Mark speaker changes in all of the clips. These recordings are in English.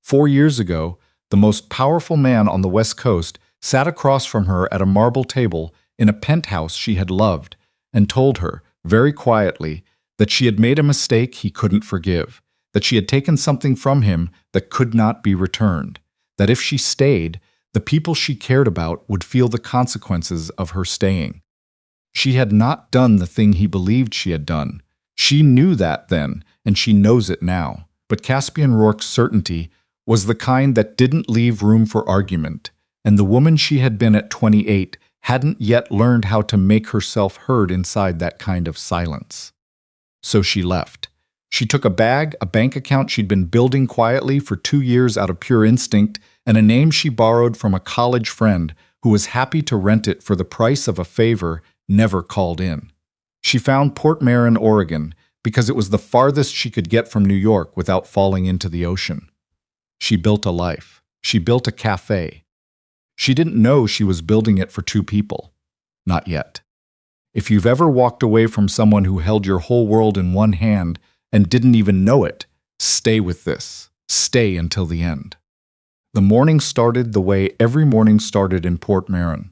Speaker 1: 4 years ago, the most powerful man on the West Coast sat across from her at a marble table in a penthouse she had loved and told her, very quietly, that she had made a mistake he couldn't forgive, that she had taken something from him that could not be returned, that if she stayed, the people she cared about would feel the consequences of her staying. She had not done the thing he believed she had done. She knew that then, and she knows it now. But Caspian Rourke's certainty was the kind that didn't leave room for argument, and the woman she had been at 28 hadn't yet learned how to make herself heard inside that kind of silence. So she left. She took a bag, a bank account she'd been building quietly for 2 years out of pure instinct, and a name she borrowed from a college friend who was happy to rent it for the price of a favor never called in. She found Port Marin, Oregon, because it was the farthest she could get from New York without falling into the ocean. She built a life. She built a café. She didn't know she was building it for 2 people. Not yet. If you've ever walked away from someone who held your whole world in one hand and didn't even know it, stay with this. Stay until the end. The morning started the way every morning started in Port Marin.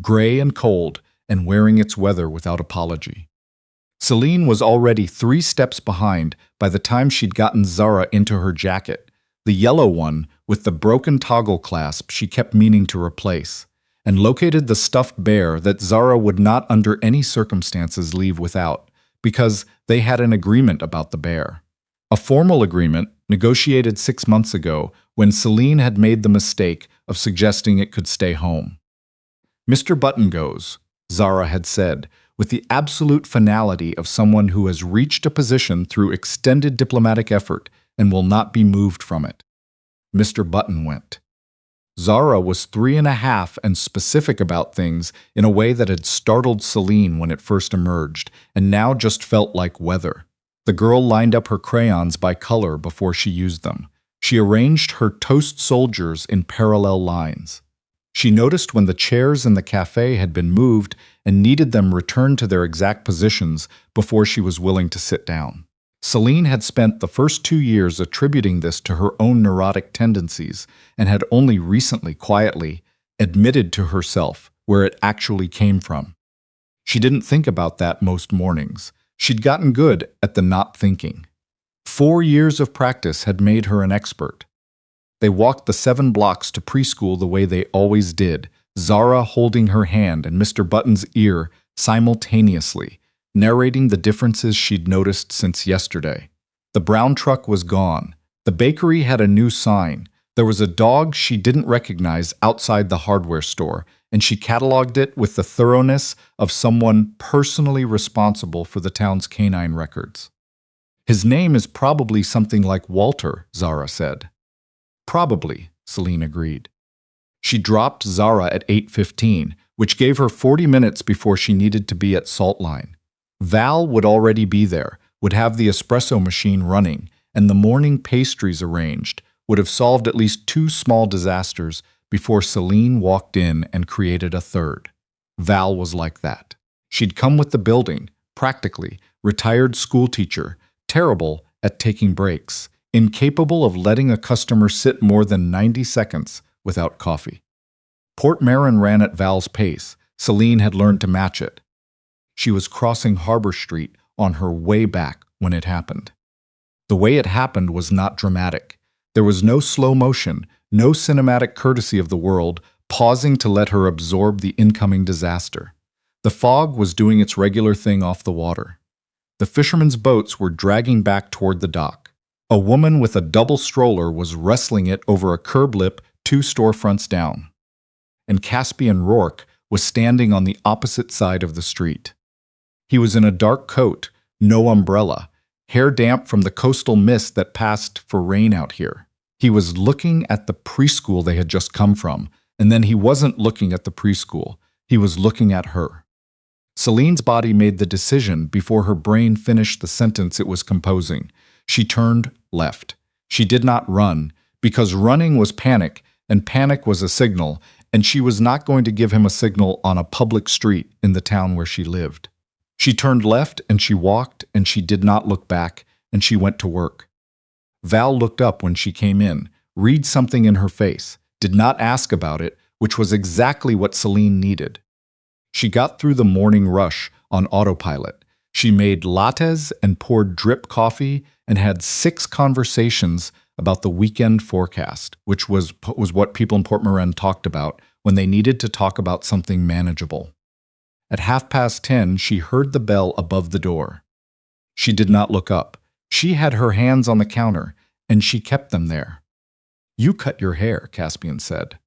Speaker 1: Gray and cold, and wearing its weather without apology. Selene was already 3 steps behind by the time she'd gotten Zara into her jacket, the yellow one with the broken toggle clasp she kept meaning to replace, and located the stuffed bear that Zara would not under any circumstances leave without, because they had an agreement about the bear. A formal agreement negotiated 6 months ago when Selene had made the mistake of suggesting it could stay home. "Mr. Button goes," Zara had said, with the absolute finality of someone who has reached a position through extended diplomatic effort and will not be moved from it. Mr. Button went. Zara was 3.5 and specific about things in a way that had startled Selene when it first emerged, and now just felt like weather. The girl lined up her crayons by color before she used them. She arranged her toast soldiers in parallel lines. She noticed when the chairs in the café had been moved and needed them returned to their exact positions before she was willing to sit down. Selene had spent the first 2 years attributing this to her own neurotic tendencies and had only recently, quietly, admitted to herself where it actually came from. She didn't think about that most mornings. She'd gotten good at the not thinking. 4 years of practice had made her an expert. They walked the 7 blocks to preschool the way they always did, Zara holding her hand and Mr. Button's ear simultaneously, narrating the differences she'd noticed since yesterday. The brown truck was gone. The bakery had a new sign. There was a dog she didn't recognize outside the hardware store, and she cataloged it with the thoroughness of someone personally responsible for the town's canine records. "His name is probably something like Walter," Zara said. "Probably," Selene agreed. She dropped Zara at 8:15, which gave her 40 minutes before she needed to be at Salt Line. Val would already be there, would have the espresso machine running, and the morning pastries arranged, would have solved at least 2 small disasters before Selene walked in and created a third. Val was like that. She'd come with the building, practically, retired schoolteacher, terrible at taking breaks, incapable of letting a customer sit more than 90 seconds without coffee. Port Marin ran at Val's pace. Selene had learned to match it. She was crossing Harbor Street on her way back when it happened. The way it happened was not dramatic. There was no slow motion, no cinematic courtesy of the world, pausing to let her absorb the incoming disaster. The fog was doing its regular thing off the water. The fishermen's boats were dragging back toward the dock. A woman with a double stroller was wrestling it over a curb lip 2 storefronts down. And Caspian Rourke was standing on the opposite side of the street. He was in a dark coat, no umbrella, hair damp from the coastal mist that passed for rain out here. He was looking at the preschool they had just come from, and then he wasn't looking at the preschool. He was looking at her. Selene's body made the decision before her brain finished the sentence it was composing. She turned left. She did not run, because running was panic, and panic was a signal, and she was not going to give him a signal on a public street in the town where she lived. She turned left, and she walked, and she did not look back, and she went to work. Val looked up when she came in, read something in her face, did not ask about it, which was exactly what Selene needed. She got through the morning rush on autopilot. She made lattes and poured drip coffee and had 6 conversations about the weekend forecast, which was what people in Port Marin talked about when they needed to talk about something manageable. At 10:30, she heard the bell above the door. She did not look up. She had her hands on the counter, and she kept them there. "You cut your hair," Caspian said.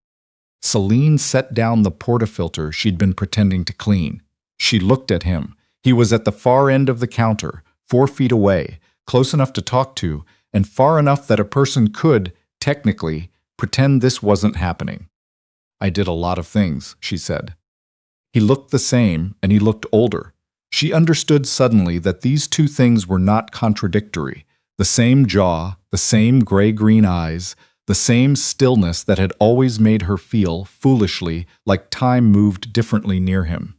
Speaker 1: Selene set down the portafilter she'd been pretending to clean. She looked at him. He was at the far end of the counter, 4 feet away, close enough to talk to, and far enough that a person could, technically, pretend this wasn't happening. "I did a lot of things," she said. He looked the same, and he looked older. She understood suddenly that these two things were not contradictory. The same jaw, the same gray-green eyes, the same stillness that had always made her feel, foolishly, like time moved differently near him.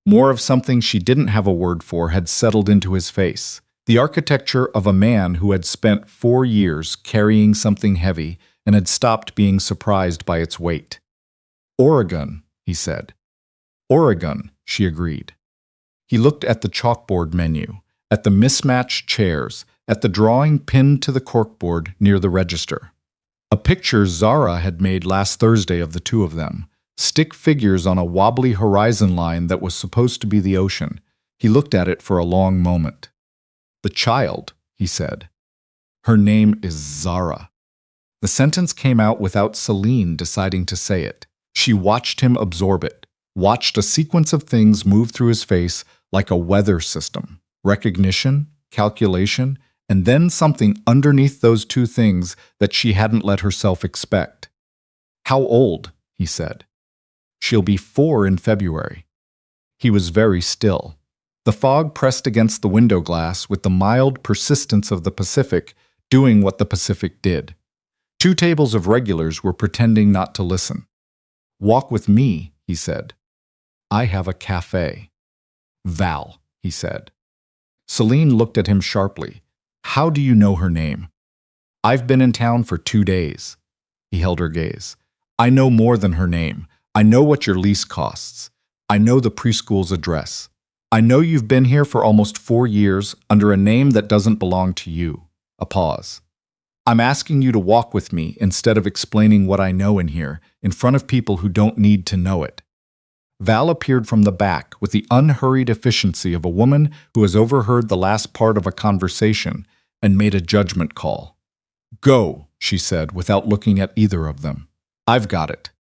Speaker 1: More of something she didn't have a word for had settled into his face. The architecture of a man who had spent 4 years carrying something heavy and had stopped being surprised by its weight. "Oregon," he said. "Oregon," she agreed. He looked at the chalkboard menu, at the mismatched chairs, at the drawing pinned to the corkboard near the register. A picture Zara had made last Thursday of the two of them, stick figures on a wobbly horizon line that was supposed to be the ocean. He looked at it for a long moment. "The child," he said. "Her name is Zara." The sentence came out without Selene deciding to say it. She watched him absorb it, watched a sequence of things move through his face like a weather system, recognition, calculation, and then something underneath those two things that she hadn't let herself expect. "How old?" he said. "She'll be 4 in February." He was very still. The fog pressed against the window glass with the mild persistence of the Pacific doing what the Pacific did. 2 tables of regulars were pretending not to listen. "Walk with me," he said. "I have a café." "Val," he said. Selene looked at him sharply. "How do you know her name?" "I've been in town for 2 days." He held her gaze. "I know more than her name. I know what your lease costs. I know the preschool's address. I know you've been here for almost 4 years under a name that doesn't belong to you." A pause. "I'm asking you to walk with me instead of explaining what I know in here, in front of people who don't need to know it." Val appeared from the back with the unhurried efficiency of a woman who has overheard the last part of a conversation and made a judgment call. "Go," she said without looking at either of them. "I've got it."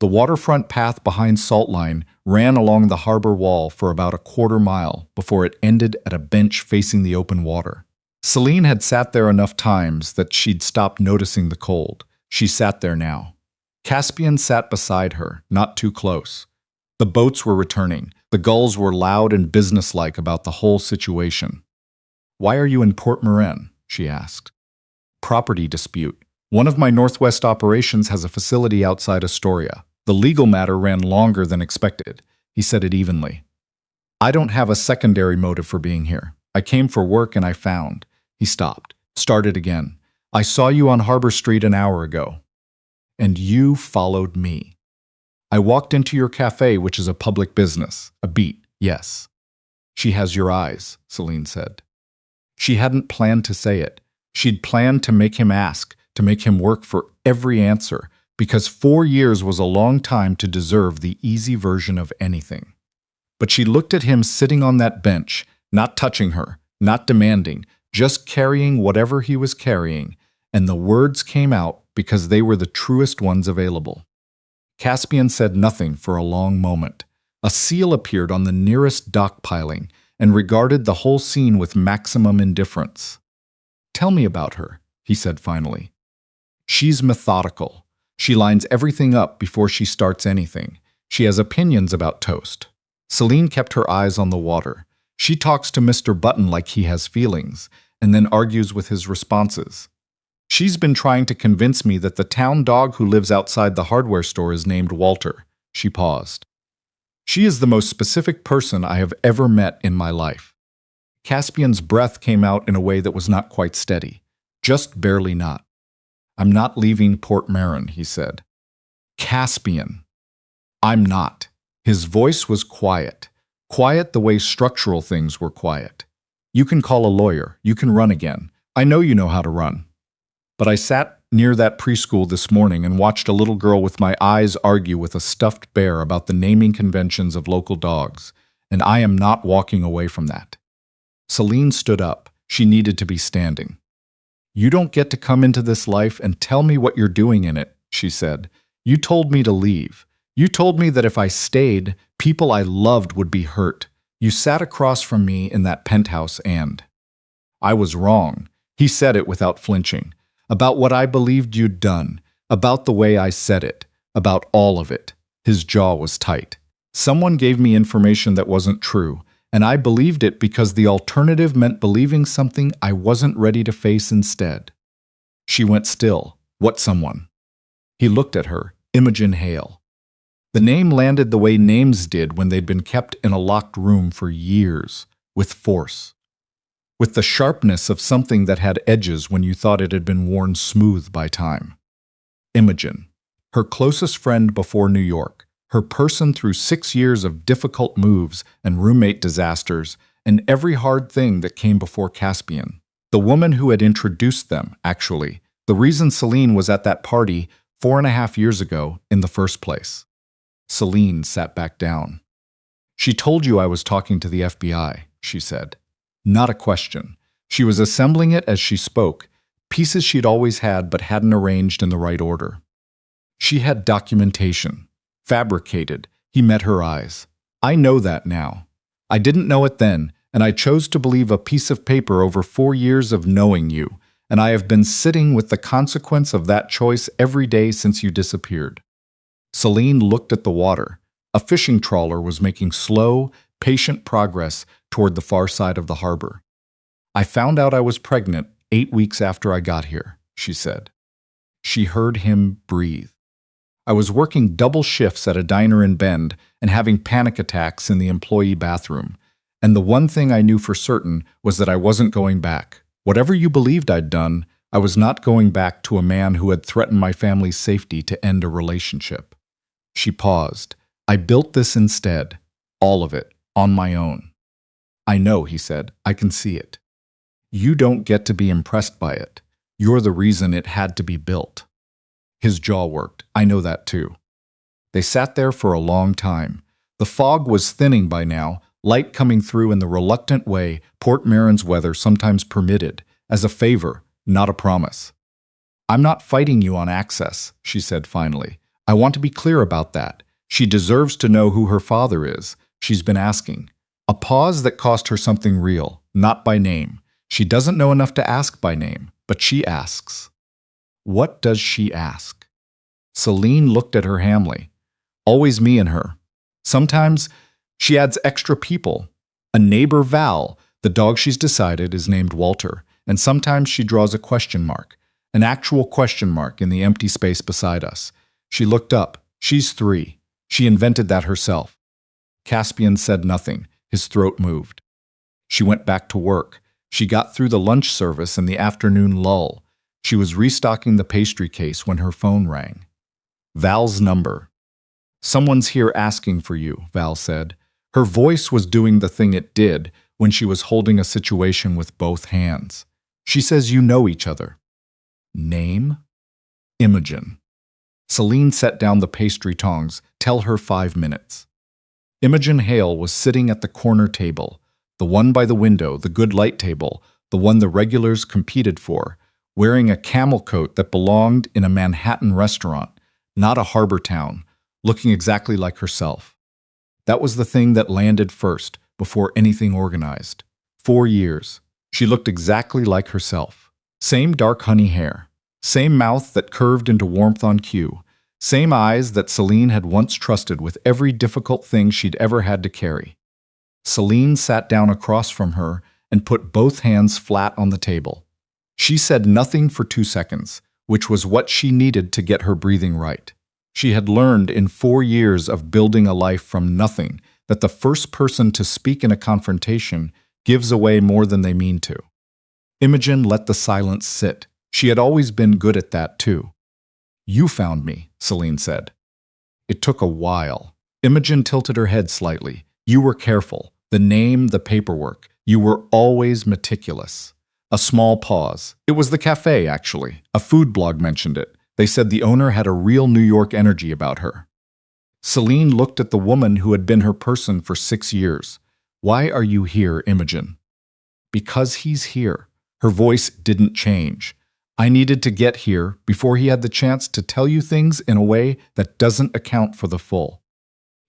Speaker 1: The waterfront path behind Saltline ran along the harbor wall for about a 1/4 mile before it ended at a bench facing the open water. Selene had sat there enough times that she'd stopped noticing the cold. She sat there now. Caspian sat beside her, not too close. The boats were returning. The gulls were loud and businesslike about the whole situation. "Why are you in Port Marin?" she asked. "Property dispute. One of my Northwest operations has a facility outside Astoria. The legal matter ran longer than expected." He said it evenly. "I don't have a secondary motive for being here. I came for work and I found." He stopped, started again. "I saw you on Harbor Street an hour ago. And you followed me. I walked into your café, which is a public business. A beat, yes." "She has your eyes," Selene said. She hadn't planned to say it. She'd planned to make him ask, to make him work for every answer, because 4 years was a long time to deserve the easy version of anything. But she looked at him sitting on that bench, not touching her, not demanding, just carrying whatever he was carrying, and the words came out because they were the truest ones available. Caspian said nothing for a long moment. A seal appeared on the nearest dock piling and regarded the whole scene with maximum indifference. "Tell me about her," he said finally. "She's methodical. She lines everything up before she starts anything. She has opinions about toast." Selene kept her eyes on the water. She talks to Mr. Button like he has feelings, and then argues with his responses. "She's been trying to convince me that the town dog who lives outside the hardware store is named Walter." She paused. "She is the most specific person I have ever met in my life." Caspian's breath came out in a way that was not quite steady, just barely not. I'm not leaving Port Marin, he said. Caspian. I'm not. His voice was quiet. Quiet the way structural things were quiet. You can call a lawyer. You can run again. I know you know how to run. But I sat near that preschool this morning and watched a little girl with my eyes argue with a stuffed bear about the naming conventions of local dogs, and I am not walking away from that. Selene stood up. She needed to be standing. You don't get to come into this life and tell me what you're doing in it, she said. You told me to leave. You told me that if I stayed, people I loved would be hurt. You sat across from me in that penthouse and I was wrong. He said it without flinching. About what I believed you'd done, about the way I said it, about all of it. His jaw was tight. Someone gave me information that wasn't true, and I believed it because the alternative meant believing something I wasn't ready to face instead. She went still. What someone? He looked at her, Imogen Hale. The name landed the way names did when they'd been kept in a locked room for years, with force. With the sharpness of something that had edges when you thought it had been worn smooth by time. Imogen, her closest friend before New York, her person through 6 years of difficult moves and roommate disasters, and every hard thing that came before Caspian. The woman who had introduced them, actually, the reason Selene was at that party 4.5 years ago in the first place. Selene sat back down. She told you I was talking to the FBI, she said. Not a question. She was assembling it as she spoke, pieces she'd always had but hadn't arranged in the right order. She had documentation. Fabricated. He met her eyes. I know that now. I didn't know it then, and I chose to believe a piece of paper over 4 years of knowing you, and I have been sitting with the consequence of that choice every day since you disappeared. Selene looked at the water. A fishing trawler was making slow, patient progress toward the far side of the harbor. I found out I was pregnant 8 weeks after I got here, she said. She heard him breathe. I was working double shifts at a diner in Bend and having panic attacks in the employee bathroom, and the one thing I knew for certain was that I wasn't going back. Whatever you believed I'd done, I was not going back to a man who had threatened my family's safety to end a relationship. She paused. I built this instead, all of it, on my own. I know, he said. I can see it. You don't get to be impressed by it. You're the reason it had to be built. His jaw worked. I know that too. They sat there for a long time. The fog was thinning by now, light coming through in the reluctant way Port Marin's weather sometimes permitted, as a favor, not a promise. I'm not fighting you on access, she said finally. I want to be clear about that. She deserves to know who her father is. She's been asking. A pause that cost her something real, not by name. She doesn't know enough to ask by name, but she asks. What does she ask? Selene looked at her hamly. Always me and her. Sometimes she adds extra people. A neighbor, Val. The dog she's decided is named Walter. And sometimes she draws a question mark. An actual question mark in the empty space beside us. She looked up. She's 3. She invented that herself. Caspian said nothing. His throat moved. She went back to work. She got through the lunch service and the afternoon lull. She was restocking the pastry case when her phone rang. Val's number. Someone's here asking for you, Val said. Her voice was doing the thing it did when she was holding a situation with both hands. She says you know each other. Name? Imogen. Selene set down the pastry tongs. Tell her 5 minutes. Imogen Hale was sitting at the corner table, the one by the window, the good light table, the one the regulars competed for, wearing a camel coat that belonged in a Manhattan restaurant, not a harbor town, looking exactly like herself. That was the thing that landed first, before anything organized. 4 years. She looked exactly like herself. Same dark honey hair. Same mouth that curved into warmth on cue. Same eyes that Selene had once trusted with every difficult thing she'd ever had to carry. Selene sat down across from her and put both hands flat on the table. She said nothing for 2 seconds, which was what she needed to get her breathing right. She had learned in 4 years of building a life from nothing that the first person to speak in a confrontation gives away more than they mean to. Imogen let the silence sit. She had always been good at that too. You found me, Selene said. It took a while. Imogen tilted her head slightly. You were careful. The name, the paperwork. You were always meticulous. A small pause. It was the cafe, actually. A food blog mentioned it. They said the owner had a real New York energy about her. Selene looked at the woman who had been her person for 6 years. Why are you here, Imogen? Because he's here. Her voice didn't change. I needed to get here before he had the chance to tell you things in a way that doesn't account for the full.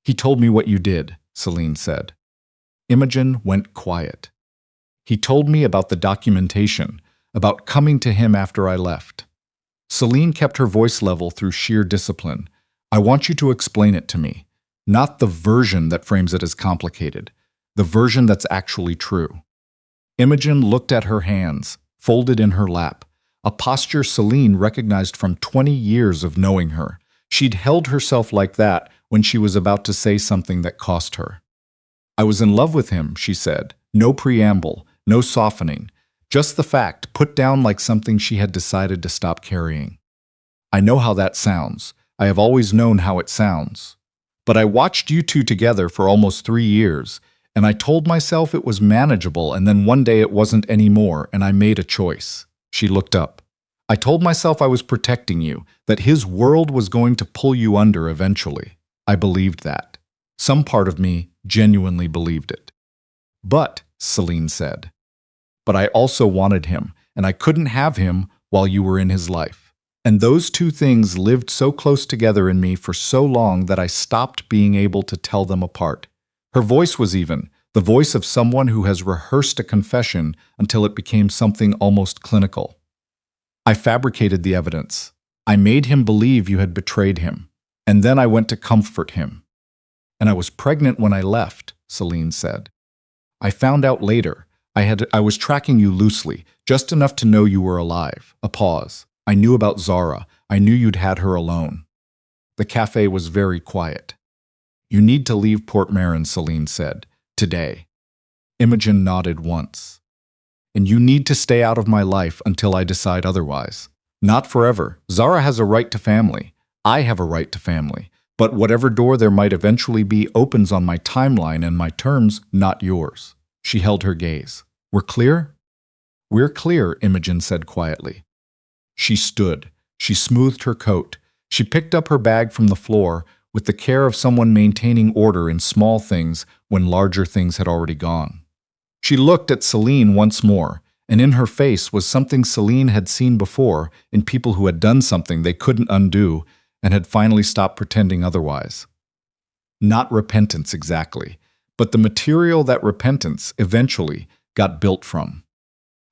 Speaker 1: He told me what you did, Selene said. Imogen went quiet. He told me about the documentation, about coming to him after I left. Selene kept her voice level through sheer discipline. I want you to explain it to me, not the version that frames it as complicated, the version that's actually true. Imogen looked at her hands, folded in her lap, a posture Selene recognized from 20 years of knowing her. She'd held herself like that when she was about to say something that cost her. I was in love with him, she said. No preamble, no softening, just the fact put down like something she had decided to stop carrying. I know how that sounds. I have always known how it sounds. But I watched you two together for almost 3 years, and I told myself it was manageable, and then one day it wasn't anymore, and I made a choice. She looked up. I told myself I was protecting you, that his world was going to pull you under eventually. I believed that. Some part of me genuinely believed it. But, Selene said, but I also wanted him, and I couldn't have him while you were in his life. And those two things lived so close together in me for so long that I stopped being able to tell them apart. Her voice was even, the voice of someone who has rehearsed a confession until it became something almost clinical. I fabricated the evidence. I made him believe you had betrayed him. And then I went to comfort him. And I was pregnant when I left, Selene said. I found out later. I was tracking you loosely, just enough to know you were alive. A pause. I knew about Zara. I knew you'd had her alone. The cafe was very quiet. You need to leave Port Marin, Selene said. Today. Imogen nodded once. And you need to stay out of my life until I decide otherwise. Not forever. Zara has a right to family. I have a right to family. But whatever door there might eventually be opens on my timeline and my terms, not yours. She held her gaze. We're clear? We're clear, Imogen said quietly. She stood. She smoothed her coat. She picked up her bag from the floor with the care of someone maintaining order in small things when larger things had already gone. She looked at Selene once more, and in her face was something Selene had seen before in people who had done something they couldn't undo and had finally stopped pretending otherwise. Not repentance exactly, but the material that repentance eventually got built from.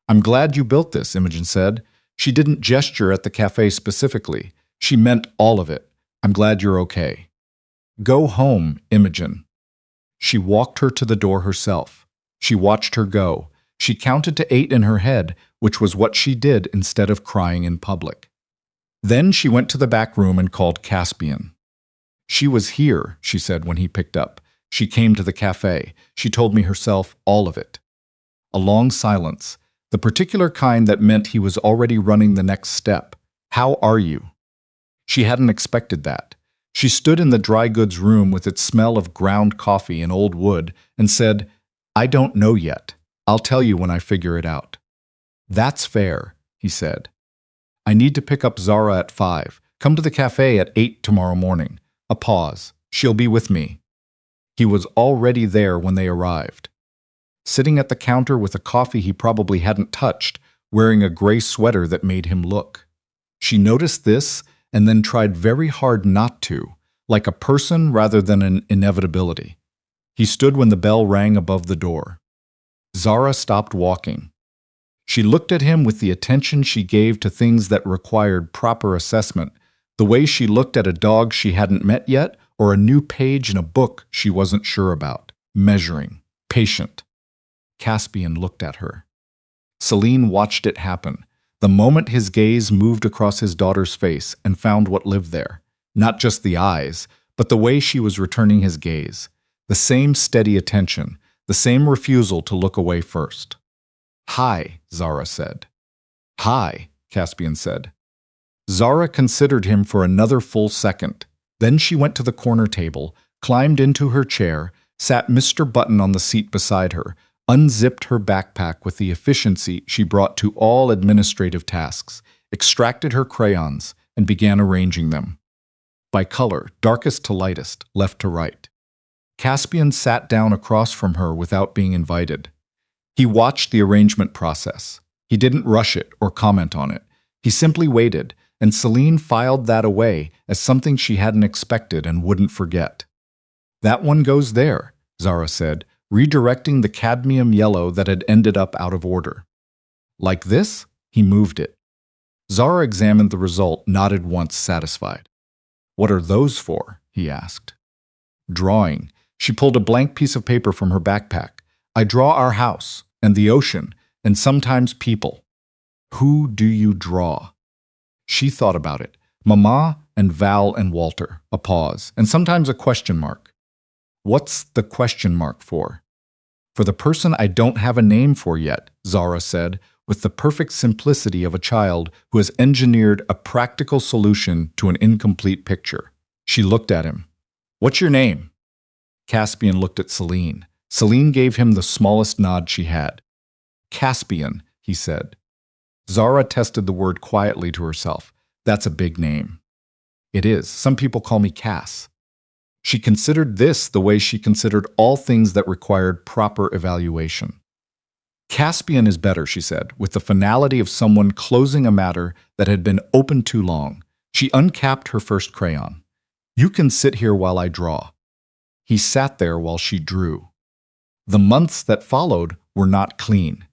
Speaker 1: I'm glad you built this, Imogen said. She didn't gesture at the cafe specifically. She meant all of it. I'm glad you're okay. Go home, Imogen. She walked her to the door herself. She watched her go. She counted to 8 in her head, which was what she did instead of crying in public. Then she went to the back room and called Caspian. She was here, she said when he picked up. She came to the cafe. She told me herself all of it. A long silence, the particular kind that meant he was already running the next step. How are you? She hadn't expected that. She stood in the dry goods room with its smell of ground coffee and old wood and said, I don't know yet. I'll tell you when I figure it out. That's fair, he said. I need to pick up Zara at 5. Come to the cafe at 8 tomorrow morning. A pause. She'll be with me. He was already there when they arrived. Sitting at the counter with a coffee he probably hadn't touched, wearing a gray sweater that made him look. She noticed this and then tried very hard not to, like a person rather than an inevitability. He stood when the bell rang above the door. Zara stopped walking. She looked at him with the attention she gave to things that required proper assessment, the way she looked at a dog she hadn't met yet or a new page in a book she wasn't sure about. Measuring. Patient. Caspian looked at her. Selene watched it happen. The moment his gaze moved across his daughter's face and found what lived there. Not just the eyes, but the way she was returning his gaze. The same steady attention, the same refusal to look away first. Hi, Zara said. Hi, Caspian said. Zara considered him for another full second. Then she went to the corner table, climbed into her chair, sat Mr. Button on the seat beside her, unzipped her backpack with the efficiency she brought to all administrative tasks, extracted her crayons, and began arranging them. By color, darkest to lightest, left to right. Caspian sat down across from her without being invited. He watched the arrangement process. He didn't rush it or comment on it. He simply waited, and Selene filed that away as something she hadn't expected and wouldn't forget. That one goes there, Zara said, redirecting the cadmium yellow that had ended up out of order. Like this? He moved it. Zara examined the result, nodded once, satisfied. What are those for? He asked. Drawing. She pulled a blank piece of paper from her backpack. I draw our house, and the ocean, and sometimes people. Who do you draw? She thought about it. Mama and Val and Walter. A pause, and sometimes a question mark. What's the question mark for? For the person I don't have a name for yet, Zara said, with the perfect simplicity of a child who has engineered a practical solution to an incomplete picture. She looked at him. What's your name? Caspian looked at Selene. Selene gave him the smallest nod she had. Caspian, he said. Zara tested the word quietly to herself. That's a big name. It is. Some people call me Cass. She considered this the way she considered all things that required proper evaluation. Caspian is better, she said, with the finality of someone closing a matter that had been open too long. She uncapped her first crayon. You can sit here while I draw. He sat there while she drew. The months that followed were not clean.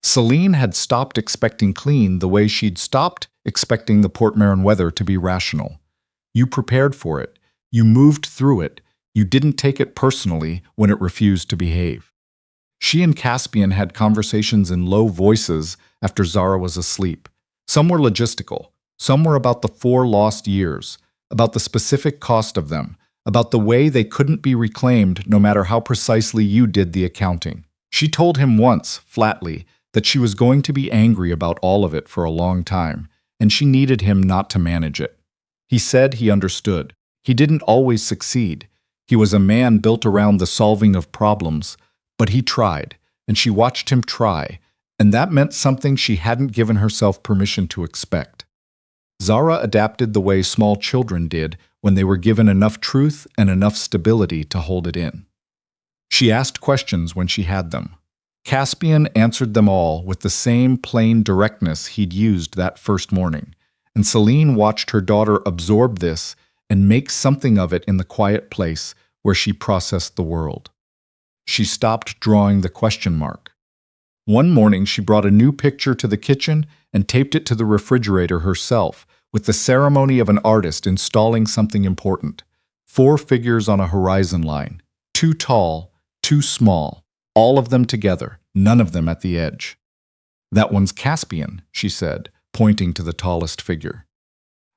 Speaker 1: Selene had stopped expecting clean the way she'd stopped expecting the Port Marin weather to be rational. You prepared for it. You moved through it. You didn't take it personally when it refused to behave. She and Caspian had conversations in low voices after Zara was asleep. Some were logistical. Some were about the 4 lost years, about the specific cost of them, about the way they couldn't be reclaimed no matter how precisely you did the accounting. She told him once, flatly, that she was going to be angry about all of it for a long time, and she needed him not to manage it. He said he understood. He didn't always succeed. He was a man built around the solving of problems, but he tried, and she watched him try, and that meant something she hadn't given herself permission to expect. Zara adapted the way small children did when they were given enough truth and enough stability to hold it in. She asked questions when she had them. Caspian answered them all with the same plain directness he'd used that first morning, and Selene watched her daughter absorb this and make something of it in the quiet place where she processed the world. She stopped drawing the question mark. One morning she brought a new picture to the kitchen and taped it to the refrigerator herself, with the ceremony of an artist installing something important. 4 figures on a horizon line. 2 tall, 2 small. All of them together, none of them at the edge. That one's Caspian, she said, pointing to the tallest figure.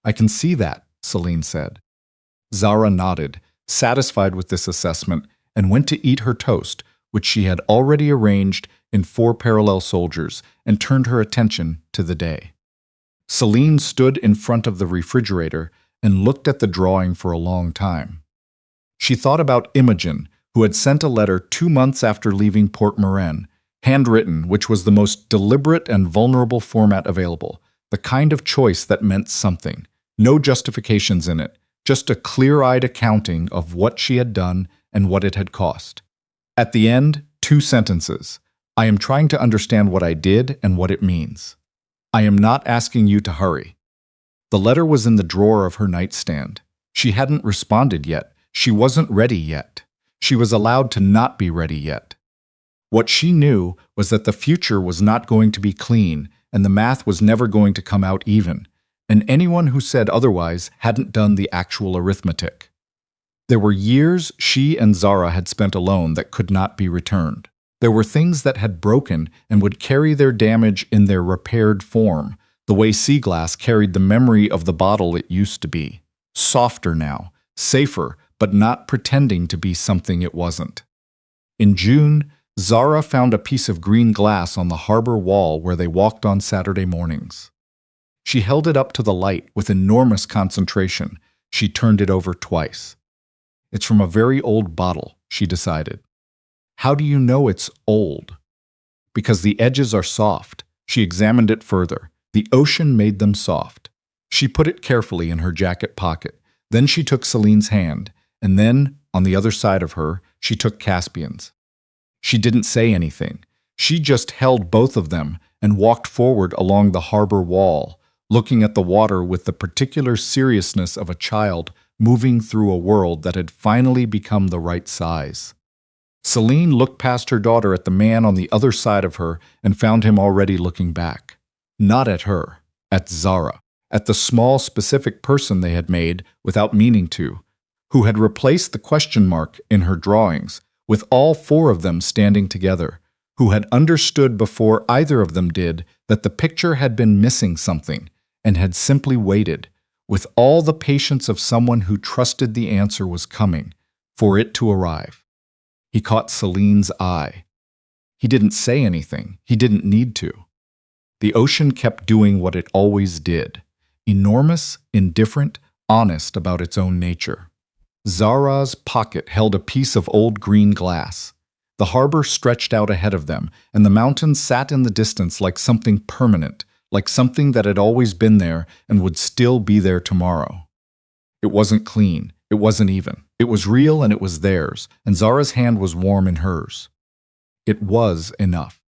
Speaker 1: I can see that, Selene said. Zara nodded, satisfied with this assessment, and went to eat her toast, which she had already arranged in 4 parallel soldiers, and turned her attention to the day. Selene stood in front of the refrigerator and looked at the drawing for a long time. She thought about Imogen, who had sent a letter 2 months after leaving Port Marin, handwritten, which was the most deliberate and vulnerable format available, the kind of choice that meant something. No justifications in it, just a clear-eyed accounting of what she had done and what it had cost. At the end, 2 sentences. I am trying to understand what I did and what it means. I am not asking you to hurry. The letter was in the drawer of her nightstand. She hadn't responded yet. She wasn't ready yet. She was allowed to not be ready yet. What she knew was that the future was not going to be clean, and the math was never going to come out even, and anyone who said otherwise hadn't done the actual arithmetic. There were years she and Zara had spent alone that could not be returned. There were things that had broken and would carry their damage in their repaired form, the way sea glass carried the memory of the bottle it used to be. Softer now, safer, but not pretending to be something it wasn't. In June, Zara found a piece of green glass on the harbor wall where they walked on Saturday mornings. She held it up to the light with enormous concentration. She turned it over twice. It's from a very old bottle, she decided. How do you know it's old? Because the edges are soft. She examined it further. The ocean made them soft. She put it carefully in her jacket pocket. Then she took Selene's hand, and then, on the other side of her, she took Caspian's. She didn't say anything. She just held both of them and walked forward along the harbor wall, looking at the water with the particular seriousness of a child moving through a world that had finally become the right size. Selene looked past her daughter at the man on the other side of her and found him already looking back. Not at her, at Zara, at the small specific person they had made without meaning to, who had replaced the question mark in her drawings, with all four of them standing together, who had understood before either of them did that the picture had been missing something and had simply waited, with all the patience of someone who trusted the answer was coming, for it to arrive. He caught Selene's eye. He didn't say anything. He didn't need to. The ocean kept doing what it always did, enormous, indifferent, honest about its own nature. Zara's pocket held a piece of old green glass. The harbor stretched out ahead of them, and the mountains sat in the distance like something permanent, like something that had always been there and would still be there tomorrow. It wasn't clean. It wasn't even. It was real and it was theirs, and Zara's hand was warm in hers. It was enough.